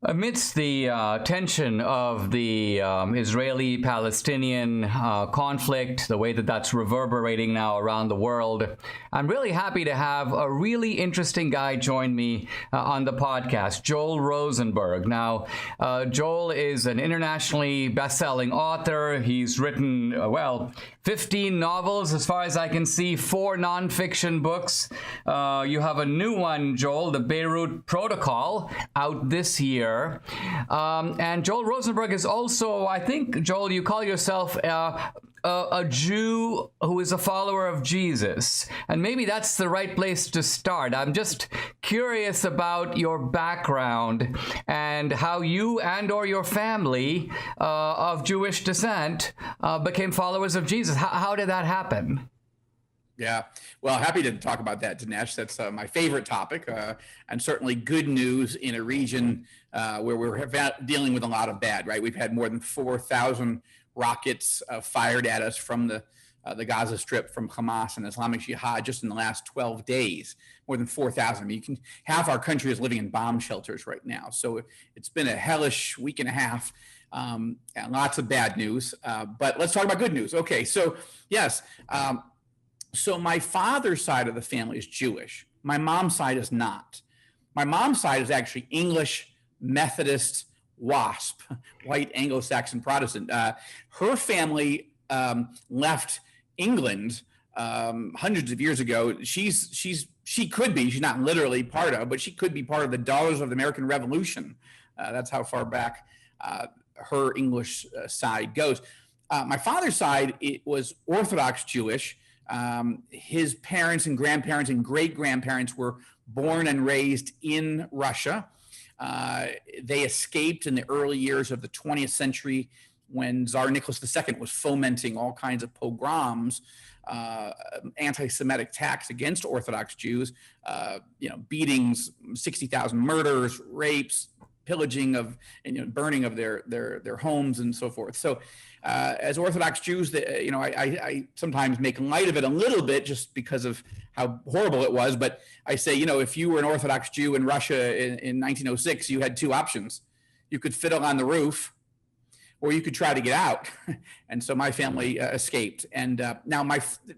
Amidst the tension of the Israeli-Palestinian conflict, the way that that's reverberating now around the world, I'm really happy to have a really interesting guy join me on the podcast, Joel Rosenberg. Now, Joel is an internationally best-selling author. He's written, 15 novels, as far as I can see, 4 nonfiction books. You have a new one, Joel, The Beirut Protocol, out this year. And Joel Rosenberg is also, I think, Joel, you call yourself a Jew who is a follower of Jesus. And maybe that's the right place to start. I'm just curious about your background and how you and or your family of Jewish descent became followers of Jesus. How did that happen? Yeah, well, happy to talk about that, Dinesh. That's my favorite topic, and certainly good news in a region where we're dealing with a lot of bad, right? We've had more than 4,000 rockets fired at us from the Gaza Strip from Hamas and Islamic Jihad just in the last 12 days, more than 4,000. I mean, half our country is living in bomb shelters right now. So it's been a hellish week and a half. And lots of bad news, but let's talk about good news. Okay, so yes, so my father's side of the family is Jewish. My mom's side is not. My mom's side is actually English, Methodist, WASP, white Anglo-Saxon Protestant. Her family left England hundreds of years ago. She could be, she's not literally part of, but she could be part of the Daughters of the American Revolution. That's how far back her English side goes. My father's side, it was Orthodox Jewish. His parents and grandparents and great-grandparents were born and raised in Russia. They escaped in the early years of the 20th century when Tsar Nicholas II was fomenting all kinds of pogroms, anti-Semitic attacks against Orthodox Jews, beatings, 60,000 murders, rapes, pillaging of and burning of their homes and so forth. So as Orthodox Jews, I sometimes make light of it a little bit just because of how horrible it was. But I say, if you were an Orthodox Jew in Russia in 1906, you had 2 options. You could fiddle on the roof, or you could try to get out. And so my family escaped. And now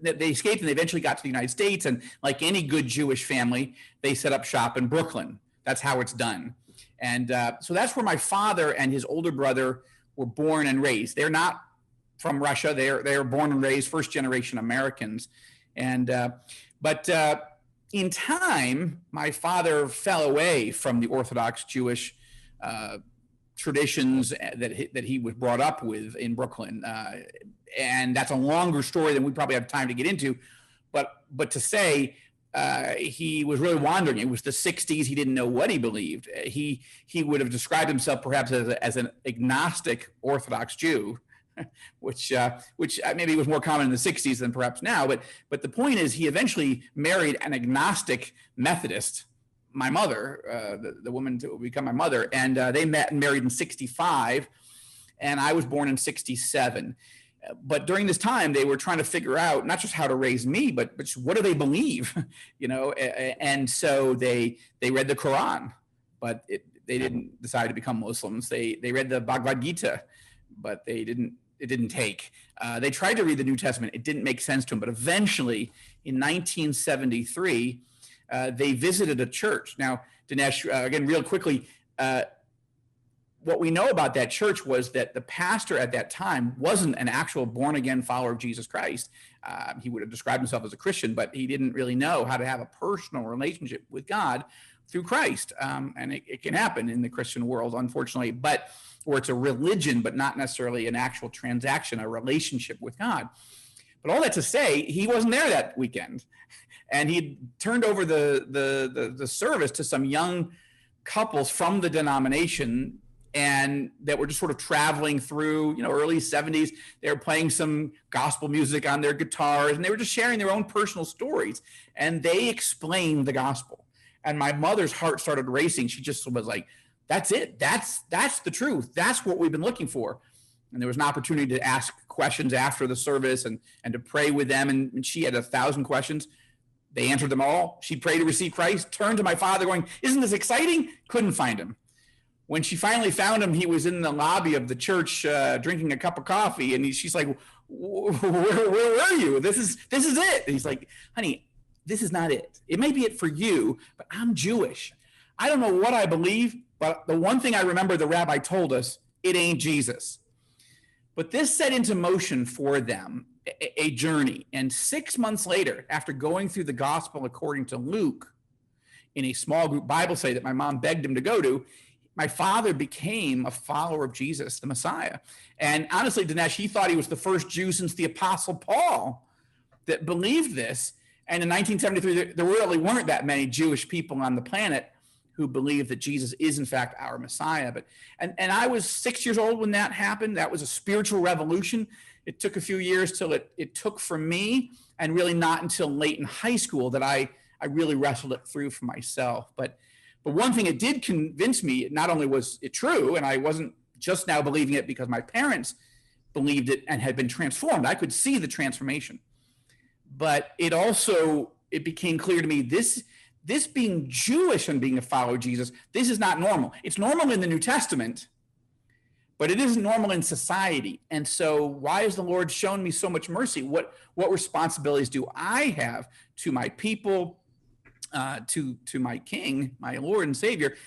they escaped and they eventually got to the United States. And like any good Jewish family, they set up shop in Brooklyn. That's how it's done. And so that's where my father and his older brother were born and raised. They're not from Russia. They're born and raised first generation Americans. And but in time, my father fell away from the Orthodox Jewish traditions that he was brought up with in Brooklyn. And that's a longer story than we probably have time to get into. But to say, he was really wandering. It was the 60s. He didn't know what he believed. He would have described himself perhaps as an agnostic Orthodox Jew, which maybe was more common in the 60s than perhaps now. But the point is, he eventually married an agnostic Methodist, my mother, the woman to become my mother, and they met and married in 65, and I was born in 67. But during this time, they were trying to figure out not just how to raise me, but what do they believe, And so they read the Quran, but they didn't decide to become Muslims. They read the Bhagavad Gita, but it didn't take. They tried to read the New Testament. It didn't make sense to them. But eventually, in 1973, they visited a church. Now, Dinesh, again, real quickly. What we know about that church was that the pastor at that time wasn't an actual born-again follower of Jesus Christ. He would have described himself as a Christian, but he didn't really know how to have a personal relationship with God through Christ. And it can happen in the Christian world, unfortunately, where it's a religion, but not necessarily an actual transaction, a relationship with God. But all that to say, he wasn't there that weekend. And he turned over the service to some young couples from the denomination, and that were just sort of traveling through, early 70s. They were playing some gospel music on their guitars, and they were just sharing their own personal stories. And they explained the gospel. And my mother's heart started racing. She just was like, that's it. That's the truth. That's what we've been looking for. And there was an opportunity to ask questions after the service and to pray with them. And she had 1,000 questions. They answered them all. She prayed to receive Christ, turned to my father going, isn't this exciting? Couldn't find him. When she finally found him, he was in the lobby of the church drinking a cup of coffee, and she's like, where were you? This is it. And he's like, honey, this is not it. It may be it for you, but I'm Jewish. I don't know what I believe, but the one thing I remember the rabbi told us, it ain't Jesus. But this set into motion for them a journey. And 6 months later, after going through the gospel according to Luke in a small group Bible study that my mom begged him to go to, my father became a follower of Jesus, the Messiah. And honestly, Dinesh, he thought he was the first Jew since the Apostle Paul that believed this. And in 1973, there really weren't that many Jewish people on the planet who believed that Jesus is, in fact, our Messiah. But and I was 6 years old when that happened. That was a spiritual revolution. It took a few years till it took for me, and really not until late in high school that I really wrestled it through for myself. But one thing it did convince me, not only was it true, and I wasn't just now believing it because my parents believed it and had been transformed. I could see the transformation. But it became clear to me, this being Jewish and being a follower of Jesus, this is not normal. It's normal in the New Testament, but it isn't normal in society. And so why has the Lord shown me so much mercy? What responsibilities do I have to my people, to my King, my Lord and Savior?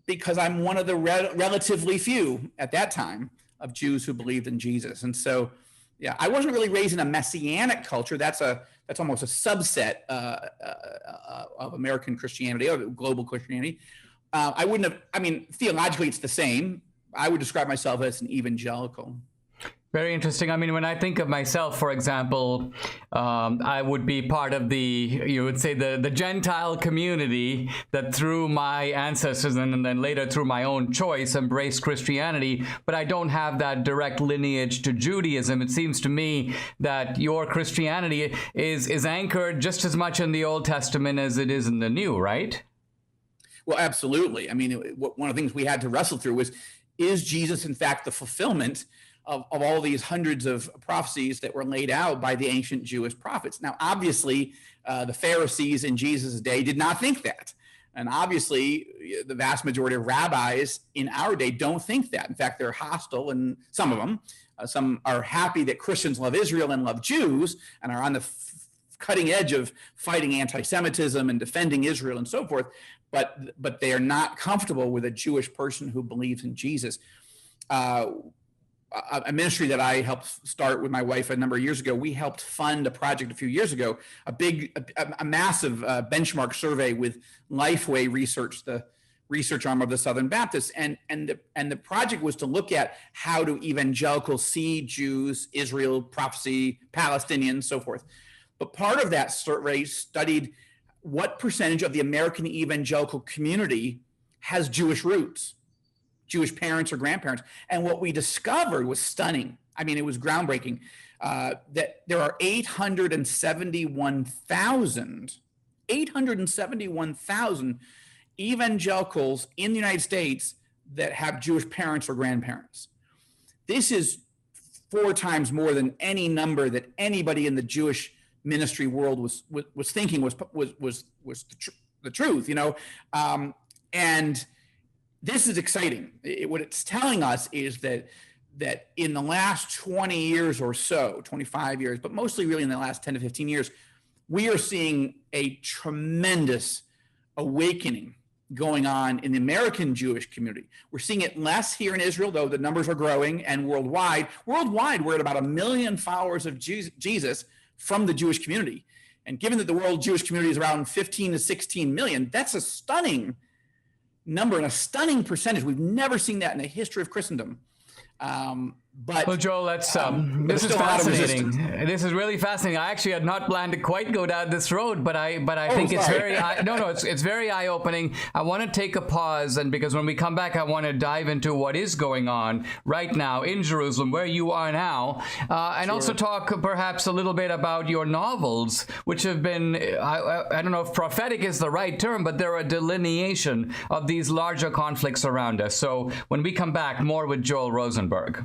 Because I'm one of the relatively few at that time of Jews who believed in Jesus. And so, yeah, I wasn't really raised in a messianic culture. That's almost a subset of American Christianity, or global Christianity. Theologically, it's the same. I would describe myself as an evangelical. Very interesting. I mean, when I think of myself, for example, I would be part of you would say the Gentile community that through my ancestors and then later through my own choice embraced Christianity, but I don't have that direct lineage to Judaism. It seems to me that your Christianity is anchored just as much in the Old Testament as it is in the New, right? Well, absolutely. I mean, one of the things we had to wrestle through was, is Jesus, in fact, the fulfillment of all these hundreds of prophecies that were laid out by the ancient Jewish prophets? Now, obviously, the Pharisees in Jesus' day did not think that. And obviously, the vast majority of rabbis in our day don't think that. In fact, they're hostile, and some of them. Some are happy that Christians love Israel and love Jews and are on the cutting edge of fighting anti-Semitism and defending Israel and so forth. But they are not comfortable with a Jewish person who believes in Jesus. A ministry that I helped start with my wife a number of years ago, we helped fund a project a few years ago, a massive benchmark survey with Lifeway Research, the research arm of the Southern Baptists. And the project was to look at how do evangelicals see Jews, Israel, prophecy, Palestinians, so forth. But part of that survey studied what percentage of the American evangelical community has Jewish roots, Jewish parents or grandparents. And what we discovered was stunning. I mean, it was groundbreaking, that there are 871,000 evangelicals in the United States that have Jewish parents or grandparents. This is 4 times more than any number that anybody in the Jewish ministry world was thinking was the truth, and this is exciting. What it's telling us is that in the last 20 years or so, 25 years, but mostly really in the last 10 to 15 years, we are seeing a tremendous awakening going on in the American Jewish community. We're seeing it less here in Israel, though the numbers are growing, and worldwide. Worldwide, we're at about 1 million followers of Jesus from the Jewish community. And given that the world Jewish community is around 15 to 16 million, that's a stunning number and a stunning percentage. We've never seen that in the history of Christendom. Well, Joel, this is fascinating. This is really fascinating. I actually had not planned to quite go down this road, but I think it's very it's very eye-opening. I want to take a pause, and because when we come back, I want to dive into what is going on right now in Jerusalem, where you are now, and also talk perhaps a little bit about your novels, which have been I don't know if prophetic is the right term, but they're a delineation of these larger conflicts around us. So when we come back, more with Joel Rosenberg.